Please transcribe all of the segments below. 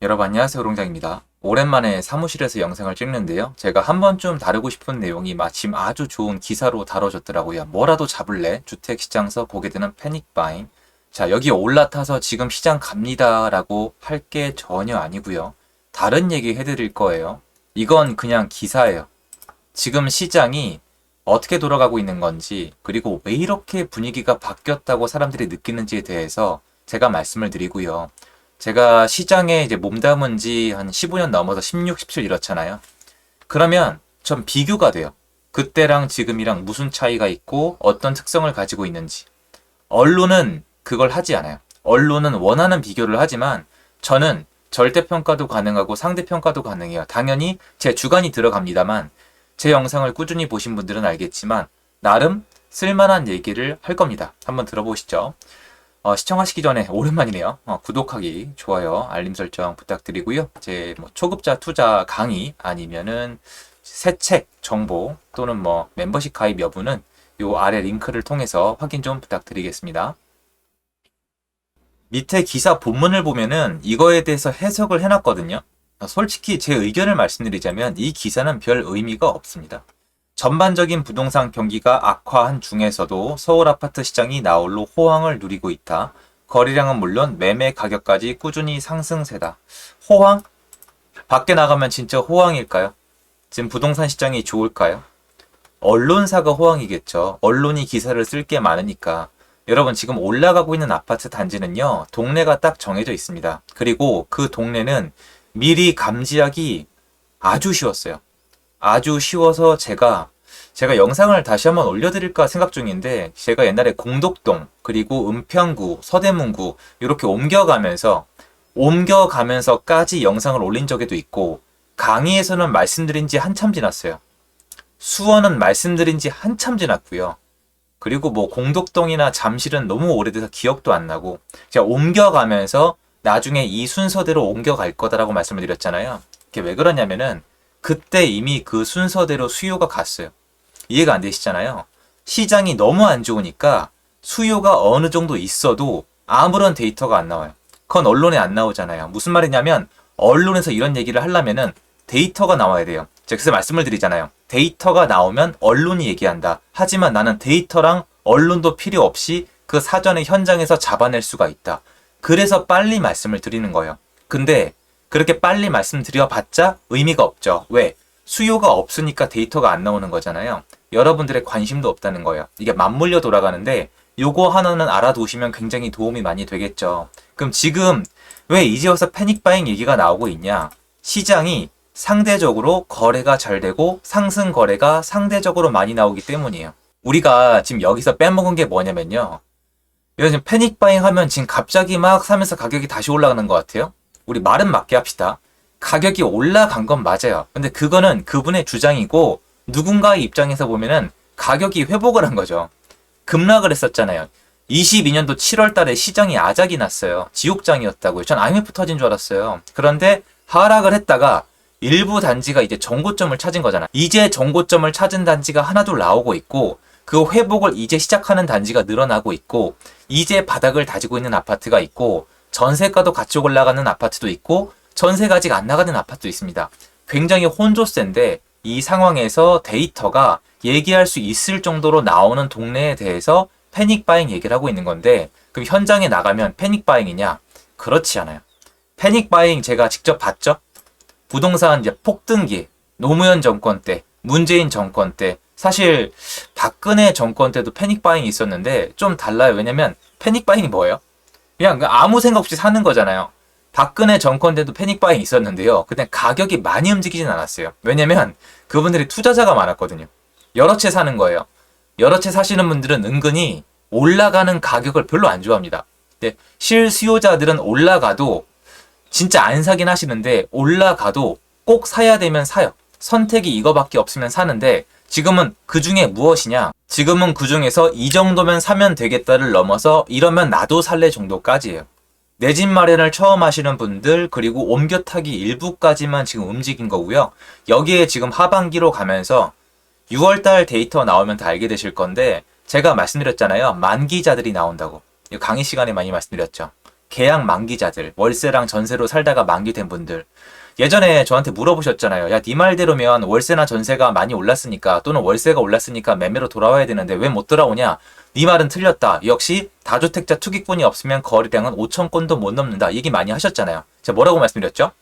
여러분 안녕하세요, 우롱장입니다. 오랜만에 사무실에서 영상을 찍는데요. 제가 한 번쯤 다루고 싶은 내용이 마침 아주 좋은 기사로 다뤄졌더라고요. 뭐라도 잡을래? 주택시장서 보게 되는 패닉바잉. 자, 여기 올라타서 지금 시장 갑니다 라고 할 게 전혀 아니고요. 다른 얘기 해드릴 거예요. 이건 그냥 기사예요. 지금 시장이 어떻게 돌아가고 있는 건지, 그리고 왜 이렇게 분위기가 바뀌었다고 사람들이 느끼는지에 대해서 제가 말씀을 드리고요. 제가 시장에 이제 몸담은 지 한 15년 넘어서 16, 17 이렇잖아요. 그러면 전 비교가 돼요. 그때랑 지금이랑 무슨 차이가 있고 어떤 특성을 가지고 있는지. 언론은 그걸 하지 않아요. 언론은 원하는 비교를 하지만 저는 절대평가도 가능하고 상대평가도 가능해요. 당연히 제 주관이 들어갑니다만 제 영상을 꾸준히 보신 분들은 알겠지만 나름 쓸만한 얘기를 할 겁니다. 한번 들어보시죠. 시청하시기 전에 오랜만이네요. 구독하기, 좋아요, 알림 설정 부탁드리고요. 제 초급자 투자 강의 아니면은 새 책 정보 또는 멤버십 가입 여부는 요 아래 링크를 통해서 확인 좀 부탁드리겠습니다. 밑에 기사 본문을 보면은 이거에 대해서 해석을 해놨거든요. 솔직히 제 의견을 말씀드리자면 이 기사는 별 의미가 없습니다. 전반적인 부동산 경기가 악화한 중에서도 서울 아파트 시장이 나홀로 호황을 누리고 있다. 거래량은 물론 매매 가격까지 꾸준히 상승세다. 호황? 밖에 나가면 진짜 호황일까요? 지금 부동산 시장이 좋을까요? 언론사가 호황이겠죠. 언론이 기사를 쓸 게 많으니까. 여러분 지금 올라가고 있는 아파트 단지는요. 동네가 딱 정해져 있습니다. 그리고 그 동네는 미리 감지하기 아주 쉬웠어요. 아주 쉬워서 제가 영상을 다시 한번 올려드릴까 생각 중인데 제가 옛날에 공덕동 그리고 은평구, 서대문구 이렇게 옮겨가면서까지 영상을 올린 적에도 있고 강의에서는 말씀드린 지 한참 지났어요. 수원은 말씀드린 지 한참 지났고요. 그리고 공덕동이나 잠실은 너무 오래돼서 기억도 안 나고 제가 옮겨가면서 나중에 이 순서대로 옮겨갈 거다라고 말씀을 드렸잖아요. 이게 왜 그러냐면은 그때 이미 그 순서대로 수요가 갔어요. 이해가 안 되시잖아요. 시장이 너무 안 좋으니까 수요가 어느 정도 있어도 아무런 데이터가 안 나와요. 그건 언론에 안 나오잖아요. 무슨 말이냐면 언론에서 이런 얘기를 하려면은 데이터가 나와야 돼요. 제가 그래서 말씀을 드리잖아요. 데이터가 나오면 언론이 얘기한다. 하지만 나는 데이터랑 언론도 필요 없이 그 사전에 현장에서 잡아낼 수가 있다. 그래서 빨리 말씀을 드리는 거예요. 근데 그렇게 빨리 말씀드려봤자 의미가 없죠. 왜? 수요가 없으니까 데이터가 안 나오는 거잖아요. 여러분들의 관심도 없다는 거예요. 이게 맞물려 돌아가는데 요거 하나는 알아두시면 굉장히 도움이 많이 되겠죠. 그럼 지금 왜 이제 와서 패닉바잉 얘기가 나오고 있냐? 시장이 상대적으로 거래가 잘 되고 상승 거래가 상대적으로 많이 나오기 때문이에요. 우리가 지금 여기서 빼먹은 게 뭐냐면요. 요즘 패닉바잉 하면 지금 갑자기 막 사면서 가격이 다시 올라가는 것 같아요. 우리 말은 맞게 합시다. 가격이 올라간 건 맞아요. 근데 그거는 그분의 주장이고 누군가의 입장에서 보면은 가격이 회복을 한 거죠. 급락을 했었잖아요. 22년도 7월 달에 시장이 아작이 났어요. 지옥장이었다고요. 전 IMF 터진 줄 알았어요. 그런데 하락을 했다가 일부 단지가 이제 정고점을 찾은 거잖아. 이제 정고점을 찾은 단지가 하나둘 나오고 있고 그 회복을 이제 시작하는 단지가 늘어나고 있고 이제 바닥을 다지고 있는 아파트가 있고 전세가도 같이 올라가는 아파트도 있고 전세가 아직 안 나가는 아파트도 있습니다. 굉장히 혼조세인데 이 상황에서 데이터가 얘기할 수 있을 정도로 나오는 동네에 대해서 패닉바잉 얘기를 하고 있는 건데 그럼 현장에 나가면 패닉바잉이냐? 그렇지 않아요. 패닉바잉 제가 직접 봤죠? 부동산 이제 폭등기, 노무현 정권 때, 문재인 정권 때 사실 박근혜 정권 때도 패닉바잉이 있었는데 좀 달라요. 왜냐면 패닉바잉이 뭐예요? 그냥 아무 생각 없이 사는 거잖아요. 박근혜 정권 때도 패닉바잉이 있었는데요. 근데 가격이 많이 움직이진 않았어요. 왜냐면 그분들이 투자자가 많았거든요. 여러 채 사는 거예요. 여러 채 사시는 분들은 은근히 올라가는 가격을 별로 안 좋아합니다. 근데 실수요자들은 올라가도 진짜 안 사긴 하시는데 올라가도 꼭 사야 되면 사요. 선택이 이거밖에 없으면 사는데 지금은 그 중에 무엇이냐? 지금은 그 중에서 이 정도면 사면 되겠다를 넘어서 이러면 나도 살래 정도까지예요. 내 집 마련을 처음 하시는 분들 그리고 옮겨 타기 일부까지만 지금 움직인 거고요. 여기에 지금 하반기로 가면서 6월달 데이터 나오면 다 알게 되실 건데 제가 말씀드렸잖아요. 만기자들이 나온다고. 강의 시간에 많이 말씀드렸죠. 계약 만기자들, 월세랑 전세로 살다가 만기된 분들. 예전에 저한테 물어보셨잖아요. 야, 네 말대로면 월세나 전세가 많이 올랐으니까 또는 월세가 올랐으니까 매매로 돌아와야 되는데 왜 못 돌아오냐? 네 말은 틀렸다. 역시 다주택자 투기권이 없으면 거래량은 5천 건도 못 넘는다. 얘기 많이 하셨잖아요. 제가 뭐라고 말씀드렸죠?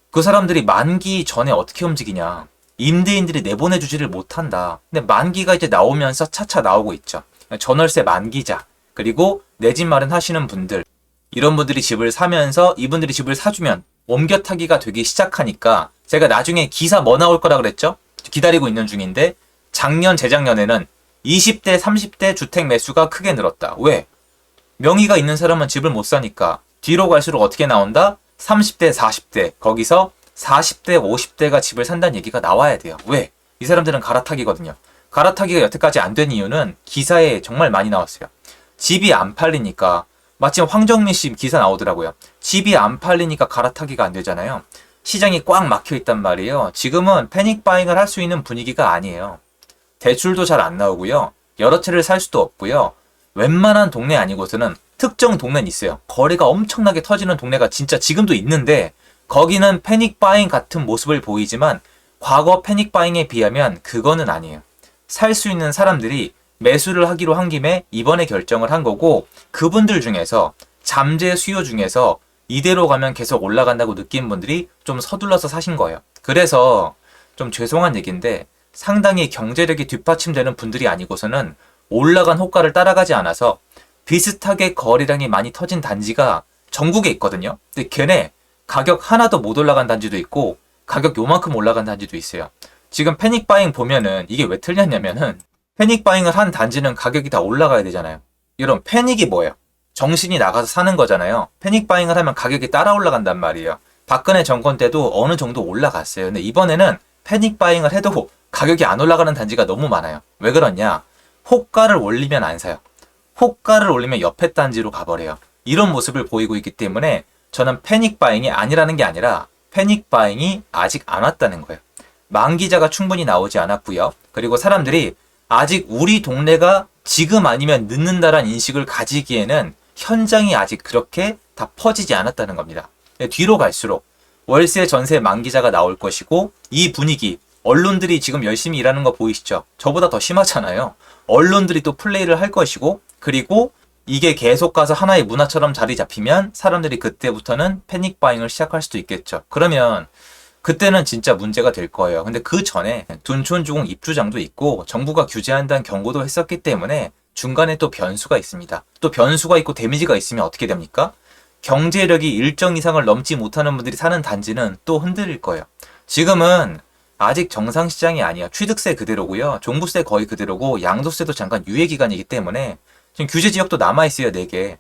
그 사람들이 만기 전에 어떻게 움직이냐? 임대인들이 내보내주지를 못한다. 근데 만기가 이제 나오면서 차차 나오고 있죠. 전월세 만기자, 그리고 내 집 마련하시는 분들, 이런 분들이 집을 사면서 이분들이 집을 사주면 옮겨 타기가 되기 시작하니까 제가 나중에 기사 뭐 나올 거라 그랬죠? 기다리고 있는 중인데 작년, 재작년에는 20대, 30대 주택 매수가 크게 늘었다. 왜? 명의가 있는 사람은 집을 못 사니까 뒤로 갈수록 어떻게 나온다? 30대, 40대, 거기서 40대, 50대가 집을 산다는 얘기가 나와야 돼요. 왜? 이 사람들은 갈아타기거든요. 갈아타기가 여태까지 안 된 이유는 기사에 정말 많이 나왔어요. 집이 안 팔리니까, 마침 황정민 씨 기사 나오더라고요. 집이 안 팔리니까 갈아타기가 안 되잖아요. 시장이 꽉 막혀 있단 말이에요. 지금은 패닉 바잉을 할 수 있는 분위기가 아니에요. 대출도 잘 안 나오고요. 여러 채를 살 수도 없고요. 웬만한 동네 아니고서는 특정 동네는 있어요. 거래가 엄청나게 터지는 동네가 진짜 지금도 있는데 거기는 패닉 바잉 같은 모습을 보이지만 과거 패닉 바잉에 비하면 그거는 아니에요. 살 수 있는 사람들이 매수를 하기로 한 김에 이번에 결정을 한 거고, 그분들 중에서 잠재 수요 중에서 이대로 가면 계속 올라간다고 느낀 분들이 좀 서둘러서 사신 거예요. 그래서 좀 죄송한 얘기인데 상당히 경제력이 뒷받침되는 분들이 아니고서는 올라간 호가를 따라가지 않아서 비슷하게 거래량이 많이 터진 단지가 전국에 있거든요. 근데 걔네 가격 하나도 못 올라간 단지도 있고 가격 요만큼 올라간 단지도 있어요. 지금 패닉 바잉 보면은 이게 왜 틀렸냐면은 패닉 바잉을 한 단지는 가격이 다 올라가야 되잖아요. 이런 패닉이 뭐예요? 정신이 나가서 사는 거잖아요. 패닉 바잉을 하면 가격이 따라 올라간단 말이에요. 박근혜 정권 때도 어느 정도 올라갔어요. 근데 이번에는 패닉 바잉을 해도 가격이 안 올라가는 단지가 너무 많아요. 왜 그러냐? 호가를 올리면 안 사요. 호가를 올리면 옆에 단지로 가버려요. 이런 모습을 보이고 있기 때문에 저는 패닉 바잉이 아니라는 게 아니라 패닉 바잉이 아직 안 왔다는 거예요. 만기자가 충분히 나오지 않았고요. 그리고 사람들이 아직 우리 동네가 지금 아니면 늦는다란 인식을 가지기에는 현장이 아직 그렇게 다 퍼지지 않았다는 겁니다. 뒤로 갈수록 월세 전세 만기자가 나올 것이고, 이 분위기, 언론들이 지금 열심히 일하는 거 보이시죠? 저보다 더 심하잖아요. 언론들이 또 플레이를 할 것이고, 그리고 이게 계속 가서 하나의 문화처럼 자리 잡히면 사람들이 그때부터는 패닉 바잉을 시작할 수도 있겠죠. 그러면 그때는 진짜 문제가 될 거예요. 근데 그 전에 둔촌주공 입주장도 있고 정부가 규제한다는 경고도 했었기 때문에 중간에 또 변수가 있습니다. 또 변수가 있고 데미지가 있으면 어떻게 됩니까? 경제력이 일정 이상을 넘지 못하는 분들이 사는 단지는 또 흔들릴 거예요. 지금은 아직 정상시장이 아니야. 취득세 그대로고요. 종부세 거의 그대로고 양도세도 잠깐 유예기간이기 때문에 지금 규제 지역도 남아있어요. 4개.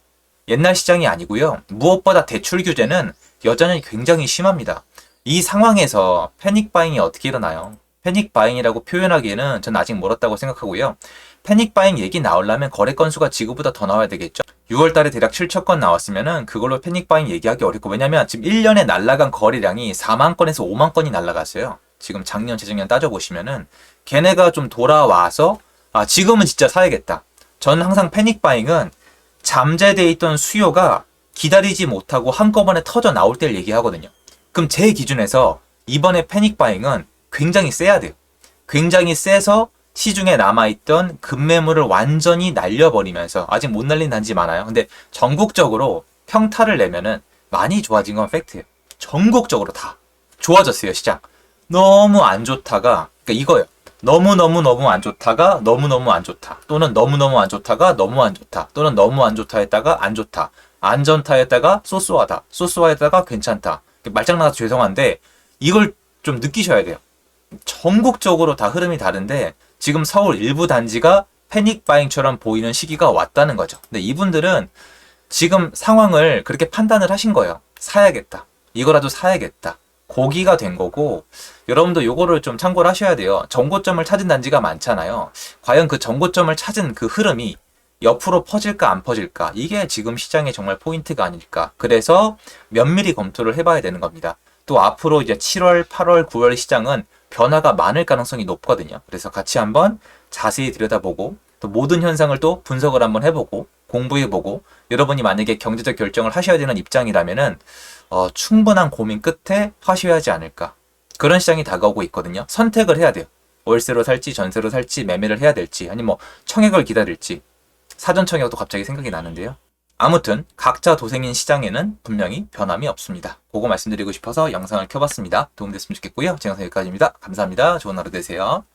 옛날 시장이 아니고요. 무엇보다 대출 규제는 여전히 굉장히 심합니다. 이 상황에서 패닉 바잉이 어떻게 일어나요? 패닉 바잉이라고 표현하기에는 전 아직 멀었다고 생각하고요. 패닉 바잉 얘기 나오려면 거래 건수가 지금보다 더 나와야 되겠죠. 6월 달에 대략 7천 건 나왔으면은 그걸로 패닉 바잉 얘기하기 어렵고, 왜냐면 지금 1년에 날라간 거래량이 4만 건에서 5만 건이 날라갔어요. 지금 작년, 재작년 따져보시면은 걔네가 좀 돌아와서 지금은 진짜 사야겠다. 저는 항상 패닉 바잉은 잠재되어 있던 수요가 기다리지 못하고 한꺼번에 터져 나올 때를 얘기하거든요. 그럼 제 기준에서 이번에 패닉 바잉은 굉장히 세야 돼요. 굉장히 세서 시중에 남아있던 급매물을 완전히 날려버리면서, 아직 못 날린 단지 많아요. 근데 전국적으로 평타를 내면은 많이 좋아진 건 팩트예요. 전국적으로 다 좋아졌어요, 시장. 너무 안 좋다가, 그러니까 이거예요. 너무너무 안 좋다가 너무너무 안 좋다. 또는 너무너무 안 좋다가 너무 안 좋다. 또는 너무 안 좋다 했다가 안 좋다. 안 좋다 했다가 쏘쏘하다. 쏘쏘하다가 괜찮다. 말장난아서 죄송한데 이걸 좀 느끼셔야 돼요. 전국적으로 다 흐름이 다른데 지금 서울 일부 단지가 패닉 바잉처럼 보이는 시기가 왔다는 거죠. 근데 이분들은 지금 상황을 그렇게 판단을 하신 거예요. 사야겠다. 이거라도 사야겠다. 고기가 된 거고, 여러분도 요거를 좀 참고를 하셔야 돼요. 정고점을 찾은 단지가 많잖아요. 과연 그 정고점을 찾은 그 흐름이 옆으로 퍼질까 안 퍼질까, 이게 지금 시장의 정말 포인트가 아닐까. 그래서 면밀히 검토를 해봐야 되는 겁니다. 또 앞으로 이제 7월, 8월, 9월 시장은 변화가 많을 가능성이 높거든요. 그래서 같이 한번 자세히 들여다보고 또 모든 현상을 또 분석을 한번 해보고 공부해보고 여러분이 만약에 경제적 결정을 하셔야 되는 입장이라면은 충분한 고민 끝에 하셔야지 않을까. 그런 시장이 다가오고 있거든요. 선택을 해야 돼요. 월세로 살지, 전세로 살지, 매매를 해야 될지, 아니면 뭐 청약을 기다릴지. 사전 청약도 갑자기 생각이 나는데요. 아무튼 각자 도생인 시장에는 분명히 변함이 없습니다. 그거 말씀드리고 싶어서 영상을 켜봤습니다. 도움됐으면 좋겠고요. 제 영상 여기까지입니다. 감사합니다. 좋은 하루 되세요.